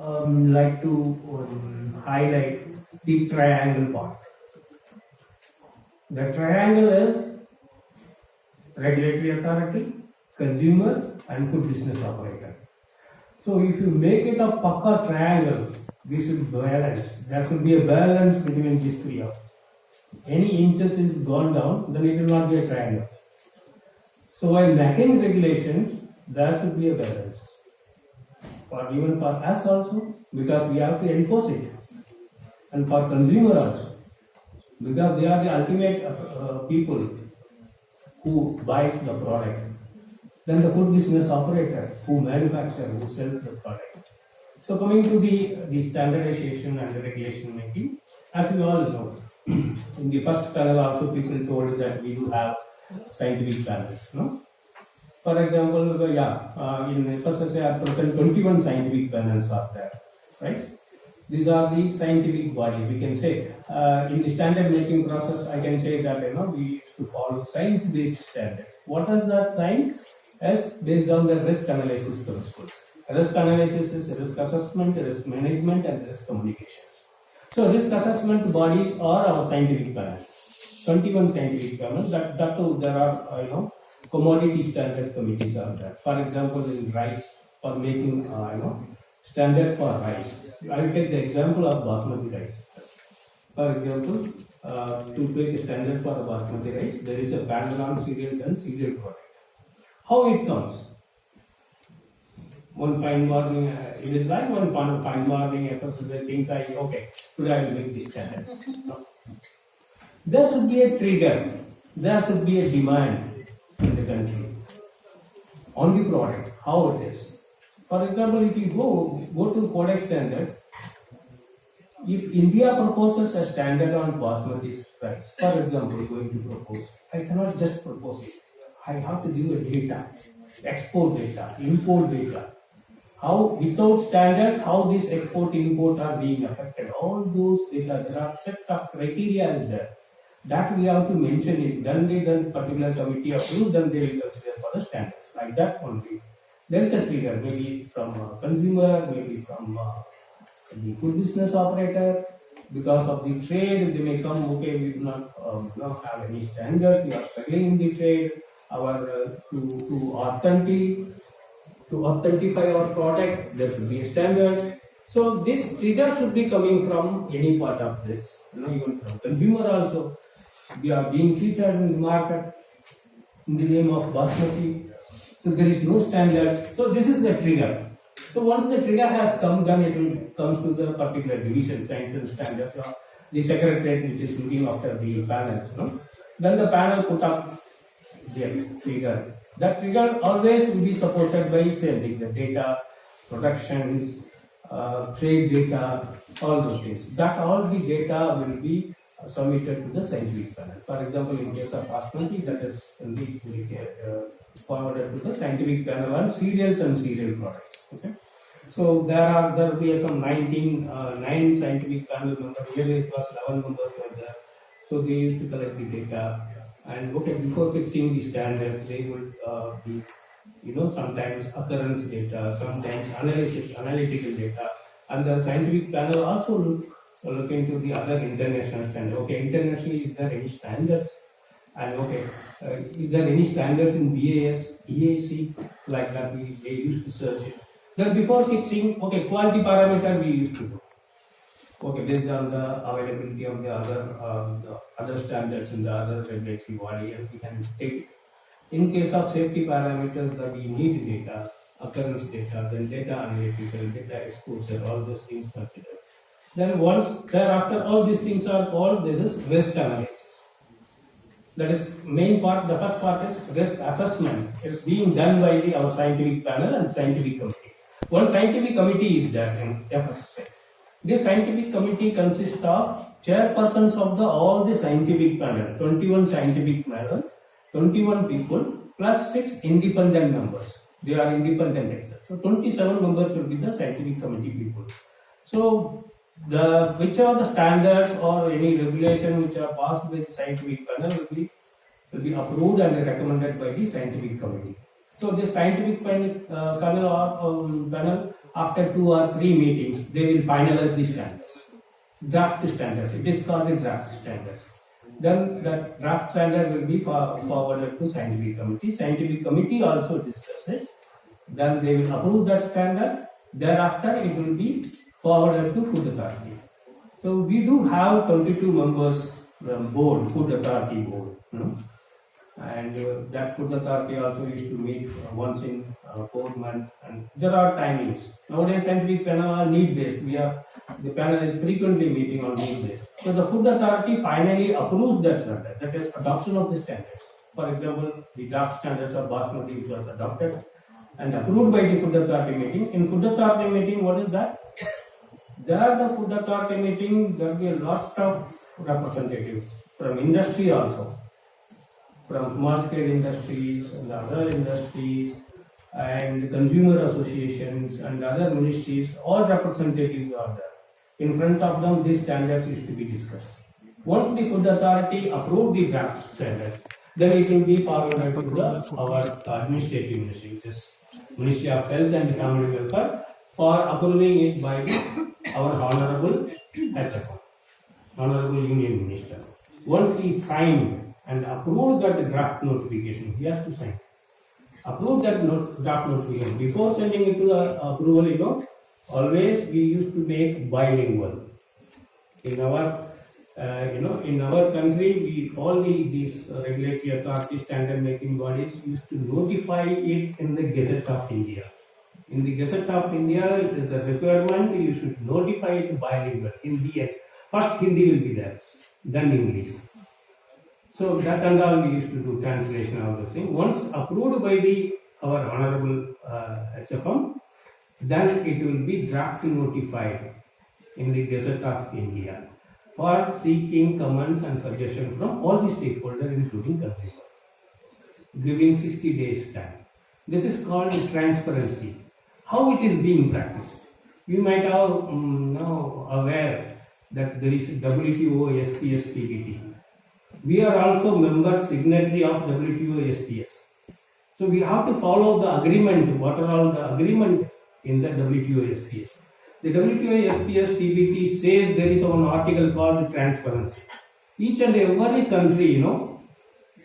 like to highlight the triangle part. The triangle is regulatory authority, consumer, and food business operator. So if you make it a pakka triangle, we should balance. There should be a balance between these three. Any inches is gone down, then it will not be a triangle. So while making regulations, there should be a balance. Even for us also, because we have to enforce it. And for consumer also, because they are the ultimate people who buys the product. Then the food business operator who manufactures, who sells the product. So coming to the standardization and the regulation making, as we all know, in the first panel also people told that we do have scientific panels. No? For example, in FSSA at present 21 scientific panels are there, right? These are the scientific bodies. We can say in the standard making process, I can say that we used to follow science-based standards. What is that science? As based on the risk analysis principles. Risk analysis is risk assessment, risk management, and risk communications. So risk assessment bodies are our scientific panels. 21 scientific panels. That too, there are commodity standards committees are there. For example, in rice, for making standard for rice. I will take the example of basmati rice. For example, to take a standard for basmati rice, there is a panel on cereals and cereal products. How it comes? One fine morning, it is like one fine morning, FSSA thinks today I will make this standard. No. There should be a trigger, there should be a demand in the country on the product, how it is. For example, if you go to Codex standard, if India proposes a standard on basmati rice, for example, going to propose, I cannot just propose it. I have to give a data, export data, import data. How without standards, how this export import are being affected. All those data, there are set of criteria is there. That we have to mention it. Then particular committee approve, then they will consider for the standards. Like that only. There is a trigger, maybe from a consumer, maybe from the food business operator. Because of the trade, they may come, we do not have any standards, we are struggling in the trade. To authentify our product, there should be a standard. So this trigger should be coming from any part of this, even from consumer also. We are being cheated in the market in the name of basmati. So there is no standards. So this is the trigger. So once the trigger has come, then it will comes to the particular division, science and standards, the secretariat which is looking after the panels. Then the panel put up the trigger. That trigger always will be supported by the data, productions, trade data, all those things. That all the data will be submitted to the scientific panel. For example, in case of basmati, that is forwarded to the scientific panel on cereals and cereal products. Okay. So there will be some 9 scientific panel members. Here it was 11 members were there. So they used to collect the data. And before fixing the standards, they would be, sometimes occurrence data, sometimes analytical data, and the scientific panel also look into the other international standards. Internationally, is there any standards? And is there any standards in BAS, EAC, like that they used to search it. Then before fixing, quality parameter we used to do. Based on the availability of the other standards in the other regulatory body, and we can take it. In case of safety parameters, that we need data, occurrence data, then data analytical, data exposure, all those things considered. Then once thereafter all these things are called, this is risk analysis. That is main part. The first part is risk assessment. It's being done by our scientific panel and scientific committee. One scientific committee is there in FSSA. This scientific committee consists of chairpersons of all the scientific panel, 21 scientific panel, 21 people plus 6 independent members. They are independent experts. So 27 members will be the scientific committee people. So which are the standards or any regulation which are passed by the scientific panel will be approved and recommended by the scientific committee. So this scientific panel after 2 or 3 meetings, they will finalize the standards. Draft standards. It is called the draft standards. Then that draft standard will be forwarded to scientific committee. Scientific committee also discuss it. Then they will approve that standard. Thereafter, it will be forwarded to food authority. So we do have 22 members from board, food authority board. And that food authority also used to meet once in 4 months, and there are timings. Nowadays scientific panel are need based. The panel is frequently meeting on need based. So the food authority finally approves that standard, that is adoption of the standards. For example, the draft standards of basmati which was adopted and approved by the food authority meeting. In food authority meeting, what is that? There the food authority meeting, there will be a lot of representatives from industry also, from small scale industries and other industries and consumer associations and other ministries. All representatives are there. In front of them, these standards used to be discussed. Once the food authority approved the draft standard, then it will be forwarded to our administrative ministry, which is Ministry of Health and Family Welfare, for approving it by our Honorable HFM, Honorable Union Minister. Once he signed and approved that draft notification, he has to sign. Approve that draft notification. Before sending it to the approval, always we used to make bilingual. In our in our country, all these regulatory authorities, standard making bodies used to notify it in the Gazette of India. In the Gazette of India, it is a requirement you should notify it bilingual. Hindi, first Hindi will be there, then English. So that and all we used to do translation of the thing. Once approved by our Honorable HFM, then it will be draft notified in the Gazette of India for seeking comments and suggestions from all the stakeholders, including consumers, giving 60 days time. This is called transparency. How it is being practiced? You might have now aware that there is WTO SPS TBT. We are also member signatory of WTO SPS. So we have to follow the agreement. What are all the agreement in the WTO SPS? The WTO SPS TBT says there is one article called transparency. Each and every country,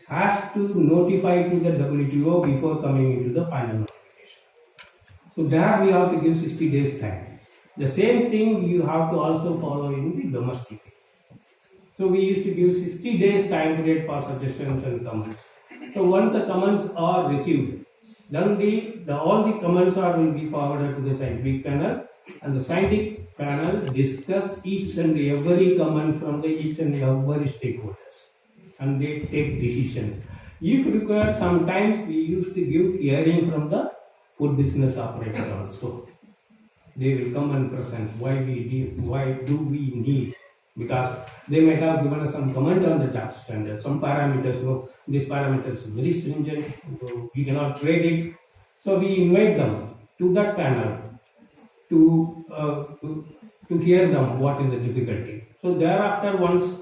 has to notify to the WTO before coming into the final notification. So there we have to give 60 days time. The same thing you have to also follow in the domestic. So we used to give 60 days time period for suggestions and comments. So once the comments are received, then all the comments will be forwarded to the scientific panel, and the scientific panel discuss each and every comment from each and every stakeholders, and they take decisions. If required, sometimes we used to give hearing from the food business operator also. They will come and present why do we need, because they might have given us some comment on the draft standard. Some parameters, these parameters are very stringent, so we cannot trade it. So we invite them to that panel to hear them what is the difficulty. So thereafter, once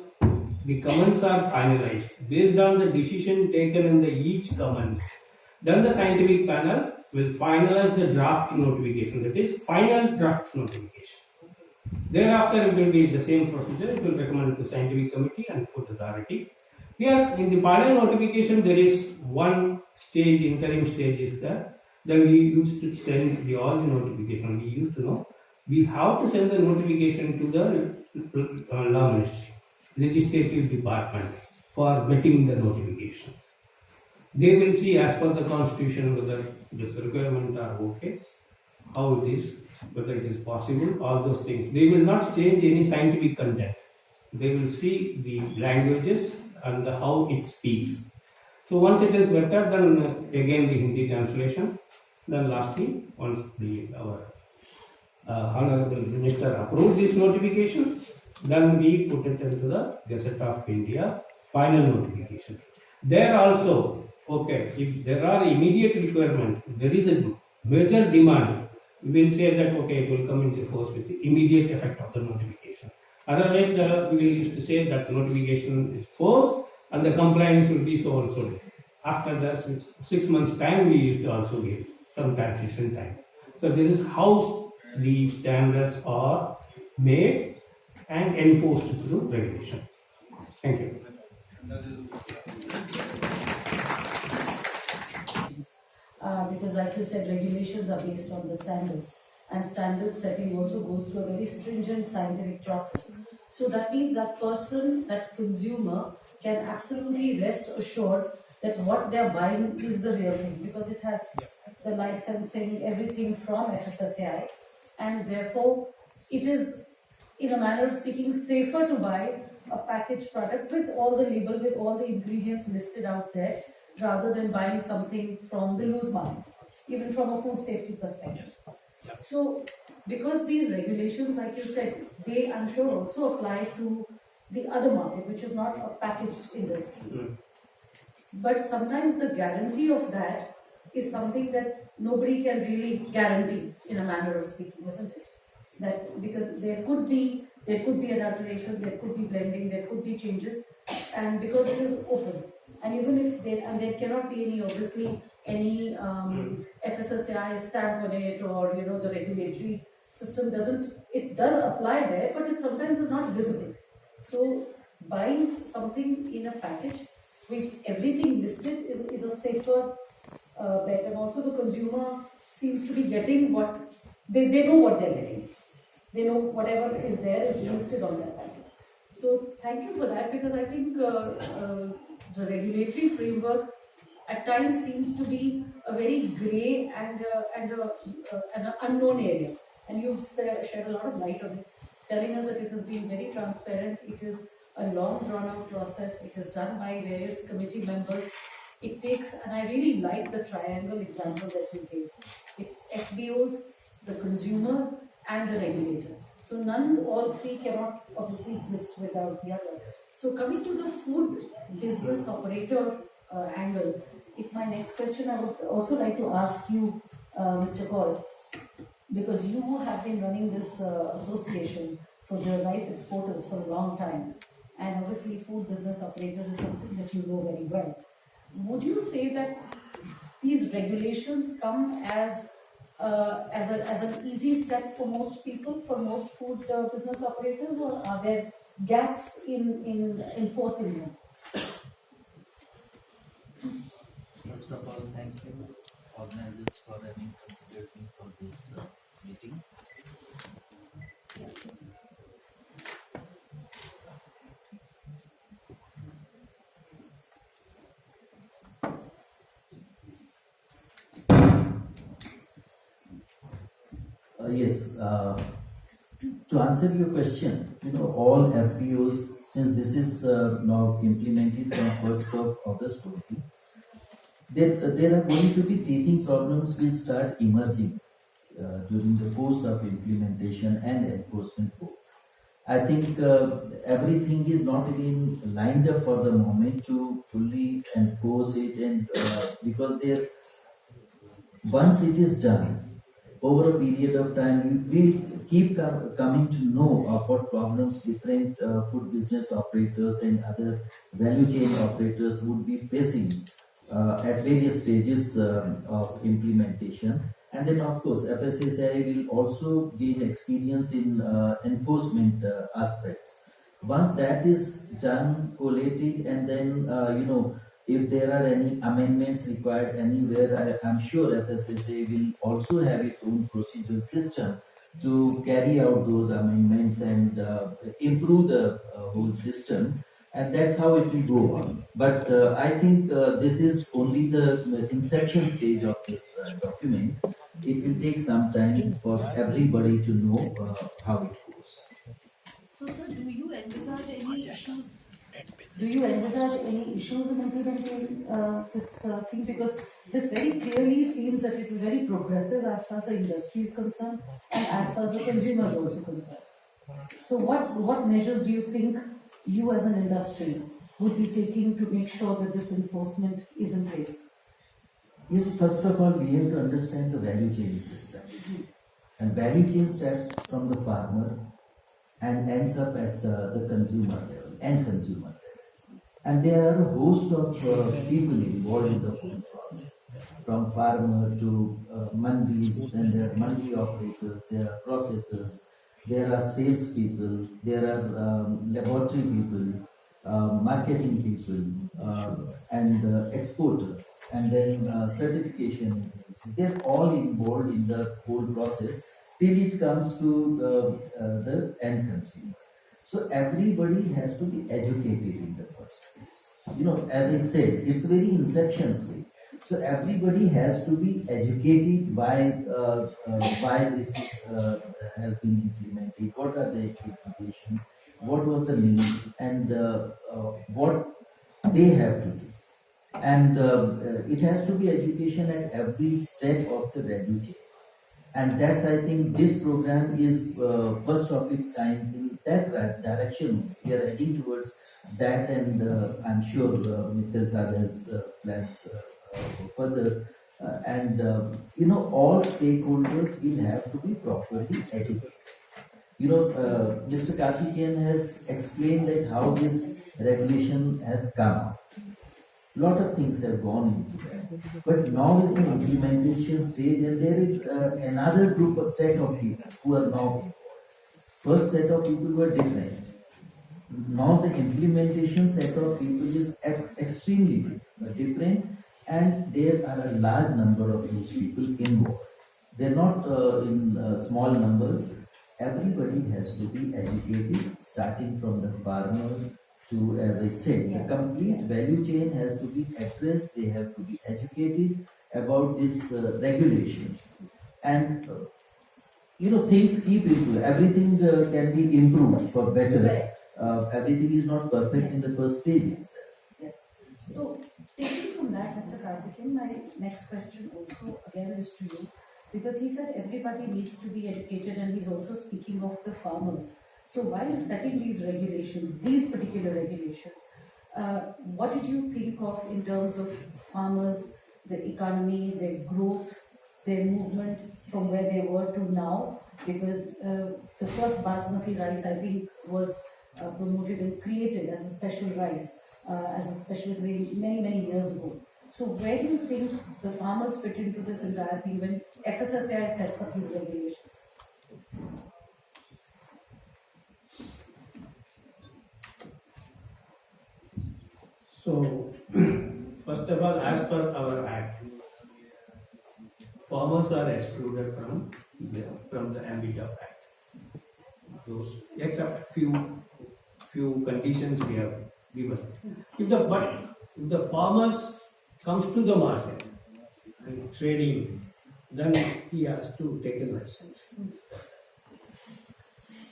the comments are finalized, based on the decision taken in each comments, then the scientific panel will finalize the draft notification, that is final draft notification. Thereafter, it will be the same procedure. It will recommend to scientific committee and food authority. Here, in the final notification, there is one stage, interim stage is there. Then we used to send all the notification. We used to know we have to send the notification to the law ministry, legislative department for vetting the notification. They will see as per the constitution whether this requirement are okay, how it is, whether it is possible, all those things. They will not change any scientific content. They will see the languages and how it speaks. So once it is vetted, then again the Hindi translation. Then lastly, once our Honorable Minister approves this notification, then we put it into the Gazette of India, final notification. There also, if there are immediate requirement, there is a major demand, we will say that it will come into force with the immediate effect of the notification. Otherwise, we will used to say that the notification is forced and the compliance will be so and so. After the 6 months time, we used to also give some transition time. So this is how the standards are made and enforced through regulation. Thank you. Because like you said, regulations are based on the standards, and standard setting also goes through a very stringent scientific process. So that means that person, that consumer, can absolutely rest assured that what they're buying is the real thing, because it has the licensing, everything from FSSAI, and therefore it is, in a manner of speaking, safer to buy a packaged products with all the label, with all the ingredients listed out there, rather than buying something from the loose market, even from a food safety perspective. So, because these regulations, like you said, they, I'm sure, also apply to the other market, which is not a packaged industry. But sometimes the guarantee of that is something that nobody can really guarantee, in a manner of speaking, isn't it? That because there could be adulteration, there could be blending, there could be changes, and because it is open, and even if there cannot be any, obviously, any FSSAI stamp on it, or the regulatory system does apply there, but it sometimes is not visible. So buying something in a package with everything listed is a safer bet, and also the consumer seems to be getting what they know what they're getting. They know whatever is there is listed on that package. So thank you for that, because I think the regulatory framework at times seems to be a very grey and an unknown area, and you've shed a lot of light on it, telling us that it has been very transparent. It is a long drawn out process. It is done by various committee members. It takes, and I really like the triangle example that you gave. It's FBOs, the consumer, and the regulator. So all three cannot obviously exist without the other. So coming to the food business operator angle, if my next question, I would also like to ask you, Mr. Kaur, because you have been running this association for the rice exporters for a long time, and obviously food business operators is something that you know very well. Would you say that these regulations come as an easy step for most people, for most food business operators, or are there gaps in enforcing them? First of all, thank you, organizers, for having considered me for this meeting. Yes, to answer your question, all FPOs, since this is now implemented from 1st of August only, there are going to be teething problems will start emerging during the course of implementation and enforcement both. I think everything is not even lined up for the moment to fully enforce it, and because once it is done, over a period of time, we will keep coming to know of what problems different food business operators and other value chain operators would be facing at various stages of implementation. And then, of course, FSSAI will also gain experience in enforcement aspects. Once that is done, collated, and then, if there are any amendments required anywhere, I'm sure FSSAI will also have its own procedural system to carry out those amendments and improve the whole system. And that's how it will go on. But I think this is only the inception stage of this document. It will take some time for everybody to know how it goes. So, sir, do you envisage any issues? Do you envisage any issues in implementing this thing? Because this very clearly seems that it is very progressive as far as the industry is concerned, and as far as the consumer is also concerned. So, what measures do you think you as an industry would be taking to make sure that this enforcement is in place? Yes, first of all, we have to understand the value chain system. And value chain starts from the farmer and ends up at the consumer level, end consumer level. And there are a host of people involved in the whole process, from farmer to mandis, then there are mandi operators, there are processors, there are salespeople, there are laboratory people, marketing people, and exporters, and then certification agencies. They're all involved in the whole process till it comes to the end consumer. So everybody has to be educated in the first place. As I said, it's very inception stage. So everybody has to be educated why this has been implemented, what are the implications, what was the need, and what they have to do. And it has to be education at every step of the value chain. And that's, I think, this program is first of its kind in that direction. We are heading towards that, and I'm sure Mithil Sir has plans further. And all stakeholders will have to be properly educated. Mr. Karthikeyan has explained that how this regulation has come. Lot of things have gone into that. But now is the implementation stage, and there is another set of people who are now involved. First set of people were different. Now the implementation set of people is extremely different, and there are a large number of those people involved. They're not in small numbers. Everybody has to be educated, starting from the farmer to, as I said, the complete value chain has to be addressed. They have to be educated about this regulation, and things keep improving. Everything can be improved for better. Everything is not perfect in the first stage itself. Yes. So, taking from that, Mr. Karthikeyan, my next question also again is to you, because he said everybody needs to be educated, and he's also speaking of the farmers. So while setting these regulations, these particular regulations, what did you think of in terms of farmers, the economy, their growth, their movement from where they were to now? Because the first basmati rice, I think, was promoted and created as a special rice, as a special grain many years ago. So where do you think the farmers fit into this entire thing when FSSAI sets up these regulations? So, first of all, as per our Act, farmers are excluded from the ambit of Act. Those, except few conditions we have given. If the farmers comes to the market and trading, then he has to take a license.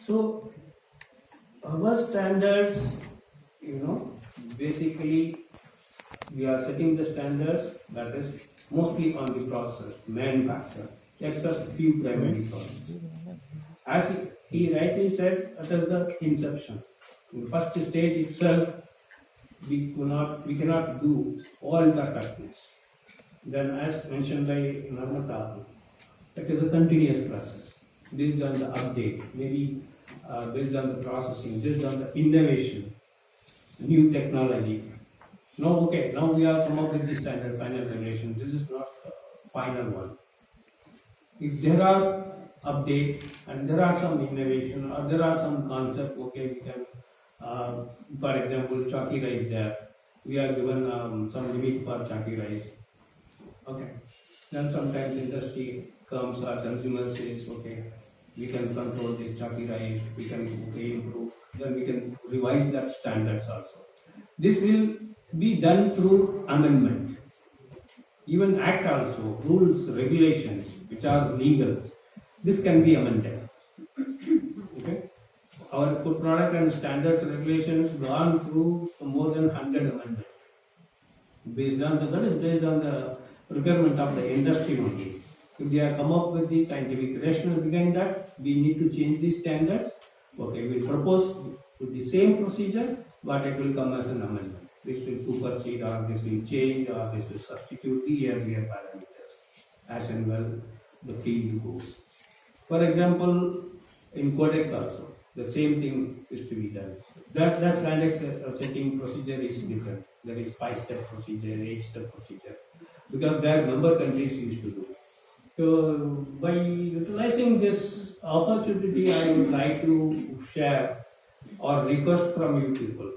So our standards, basically we are setting the standards that is mostly on the process, manufacture, except few primary products. As he rightly said, that is the inception. In the first stage itself, we cannot do all perfectness. Then, as mentioned by Narmata, it is a continuous process based on the update, maybe based on the processing, based on the innovation, new technology. Now we have come up with the standard final regulation. This is not the final one. If there are update and there are some innovation or there are some concept, we can, for example, chalky rice there. We are given some limit for chalky rice. Then sometimes industry comes or consumer says, we can control this chalky rice, we can improve. Then we can revise that standards also. This will be done through amendment. Even Act also, rules, regulations which are legal, this can be amended. Our food product and standards regulations gone through more than 100 amendments. Based on the requirement of the industry only. If they have come up with the scientific rationale behind that, we need to change the standards. We'll propose with the same procedure, but it will come as an amendment. This will supersede or this will change or this will substitute the earlier parameters as and well the field goes. For example, in Codex also, the same thing is to be done. That standard setting procedure is different. There is 5-step procedure, 8-step procedure, because there member countries used to do. So by utilizing this opportunity, I would like to share or request from you people,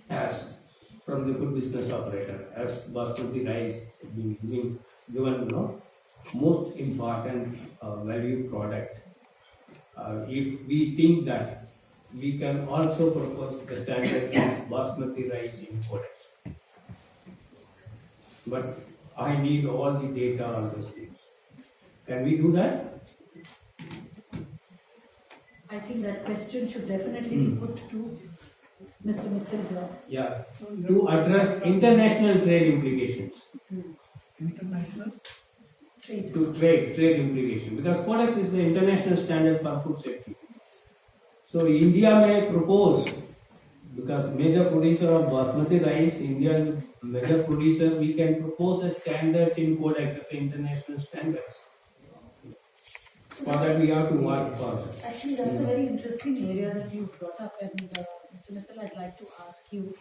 as from the food business operator, as basmati rice being given most important value product. If we think that we can also propose the standard of basmati rice imported, but I need all the data on those things. Can we do that? I think that question should definitely be put to Mr. Mittal here. Yeah, to address international trade implications. International? Trade. To trade implication, because Codex is the international standard for food safety. So India may propose, because major producer of basmati rice, India is major producer, we can propose a standards in Codex as international standards. For that we have to work for that. Actually, that's a very interesting area that you brought up, and Mr. Mittal, I'd like to ask you,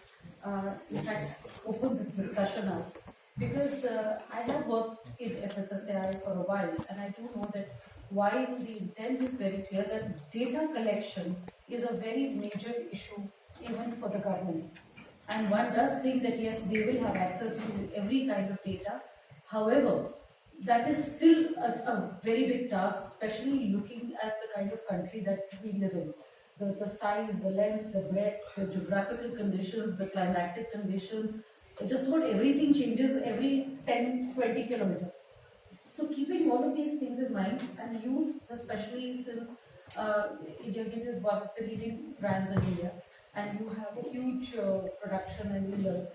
in fact, open this discussion up, because I have worked in FSSAI for a while, and I do know that while the intent is very clear, that data collection is a very major issue even for the government. And one does think that yes, they will have access to every kind of data. However, that is still a very big task, especially looking at the kind of country that we live in. The size, the length, the breadth, the geographical conditions, the climatic conditions, just about everything changes every 10-20 kilometers. So keeping all of these things in mind, and use, especially since India Gate is one of the leading brands in India, and you have a huge production and dealers,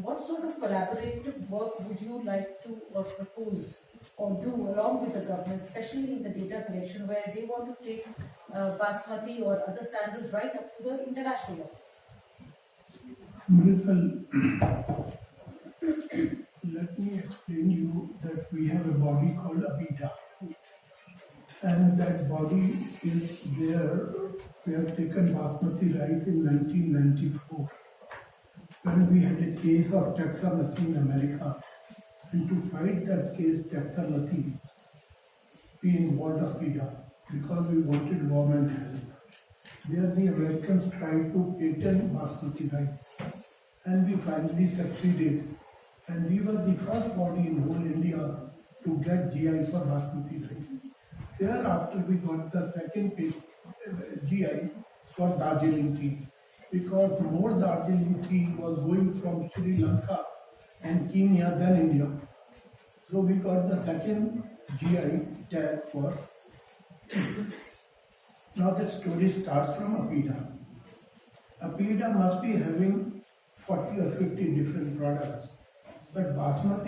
what sort of collaborative work would you like to propose or do along with the government, especially in the data collection, where they want to take basmati or other standards right up to the international levels? Mr. Let me explain you that we have a body called ABIDA, and that body is there. We have taken basmati rice in 1994 when we had a case of taxonomy in America, and to fight that case taxonomy, we involved ABIDA because we wanted government help. There the Americans tried to patent basmati rice, and we finally succeeded. And we were the first body in whole India to get GI for basmati rice. Thereafter, we got the second GI for Darjeeling tea, because more Darjeeling tea was going from Sri Lanka and Kenya than India. So we got the second GI tag for. Now the story starts from ABIDA. ABIDA must be having 40 or 50 different products. But basmati